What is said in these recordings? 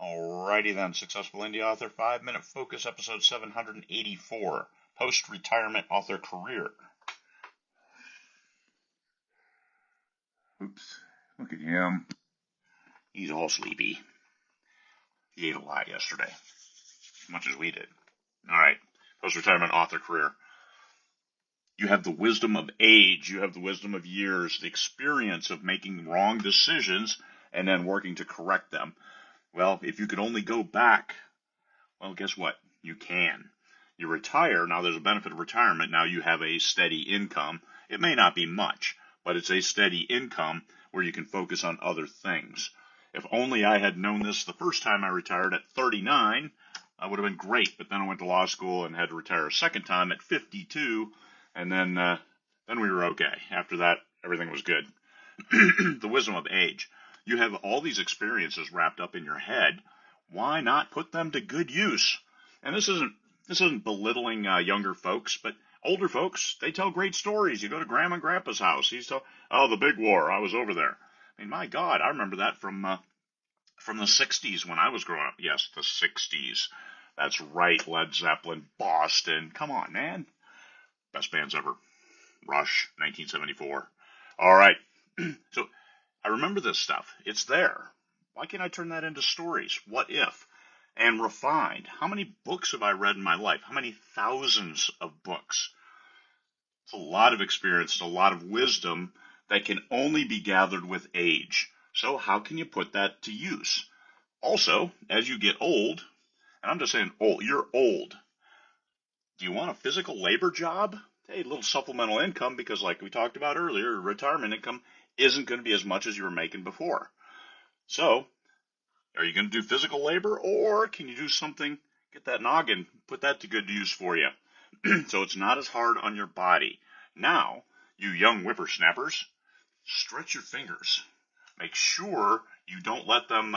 Alrighty then, Successful Indie Author, 5-Minute Focus, episode 784, Post-Retirement Author Career. Oops, look at him. He's all sleepy. He ate a lot yesterday, as much as we did. Alright, Post-Retirement Author Career. You have the wisdom of age, you have the wisdom of years, the experience of making wrong decisions and then working to correct them. Well, if you could only go back, well, guess what? You can. You retire. Now, there's a benefit of retirement. Now you have a steady income. It may not be much, but it's a steady income where you can focus on other things. If only I had known this the first time I retired at 39, I would have been great. But then I went to law school and had to retire a second time at 52, and then we were okay. After that, everything was good. The wisdom of age. You have all these experiences wrapped up in your head. Why not put them to good use? And this isn't belittling younger folks, but older folks, they tell great stories. You go to Grandma and Grandpa's house. The big war. I was over there. I mean, my God, I remember that from the 60s when I was growing up. Yes, the 60s. That's right, Led Zeppelin, Boston. Come on, man. Best bands ever. Rush, 1974. All right. So I remember this stuff. It's there. Why can't I turn that into stories? What if? And refined. How many books have I read in my life? How many thousands of books? It's a lot of experience. It's a lot of wisdom that can only be gathered with age. So how can you put that to use? Also, as you get old, and I'm just saying old, you're old. Do you want a physical labor job? Hey, a little supplemental income, because like we talked about earlier, retirement income isn't going to be as much as you were making before. So, are you going to do physical labor, or can you do something, get that noggin, put that to good use for you? So it's not as hard on your body. Now, you young whippersnappers, stretch your fingers. Make sure you don't let them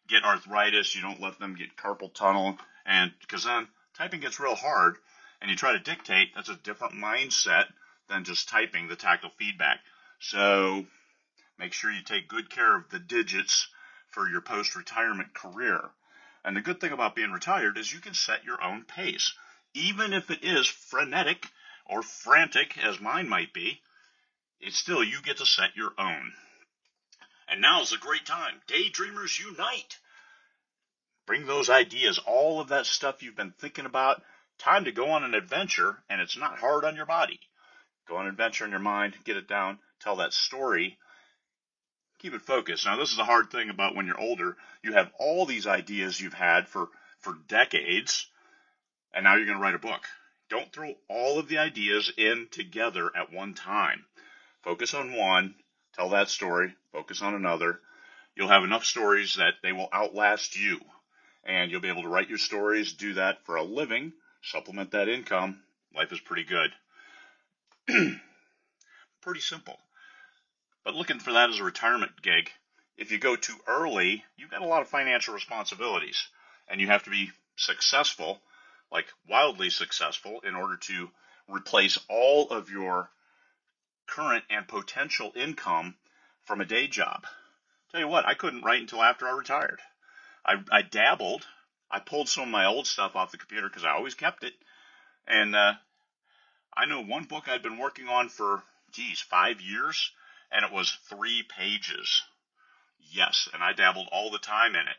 get arthritis, you don't let them get carpal tunnel, and because then typing gets real hard, and you try to dictate, that's a different mindset than just typing the tactile feedback. So make sure you take good care of the digits for your post-retirement career. And the good thing about being retired is you can set your own pace. Even if it is frenetic or frantic, as mine might be, it's still you get to set your own. And now's a great time. Daydreamers unite. Bring those ideas, all of that stuff you've been thinking about. Time to go on an adventure, and it's not hard on your body. Go on an adventure in your mind, get it down, tell that story. Keep it focused. Now, this is the hard thing about when you're older. You have all these ideas you've had for decades, and now you're going to write a book. Don't throw all of the ideas in together at one time. Focus on one, tell that story, focus on another. You'll have enough stories that they will outlast you, and you'll be able to write your stories, do that for a living, supplement that income. Life is pretty good. Pretty simple. But looking for that as a retirement gig, if you go too early, you've got a lot of financial responsibilities, and you have to be successful, like wildly successful, in order to replace all of your current and potential income from a day job. Tell you what, I couldn't write until after I retired. I dabbled. I pulled some of my old stuff off the computer because I always kept it. And I know one book I'd been working on for, 5 years, and it was 3 pages. Yes, and I dabbled all the time in it.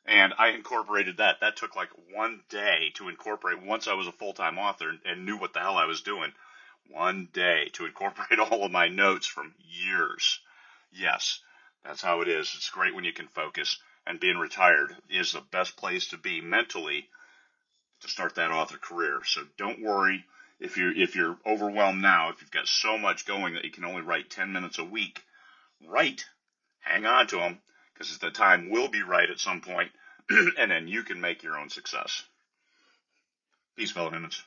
And I incorporated that. That took like 1 day to incorporate once I was a full-time author and knew what the hell I was doing. 1 day to incorporate all of my notes from years. Yes, that's how it is. It's great when you can focus. And being retired is the best place to be mentally to start that author career. So don't worry if you're overwhelmed now, if you've got so much going that you can only write 10 minutes a week. Write. Hang on to them, because the time will be right at some point, and then you can make your own success. Peace, fellow humans.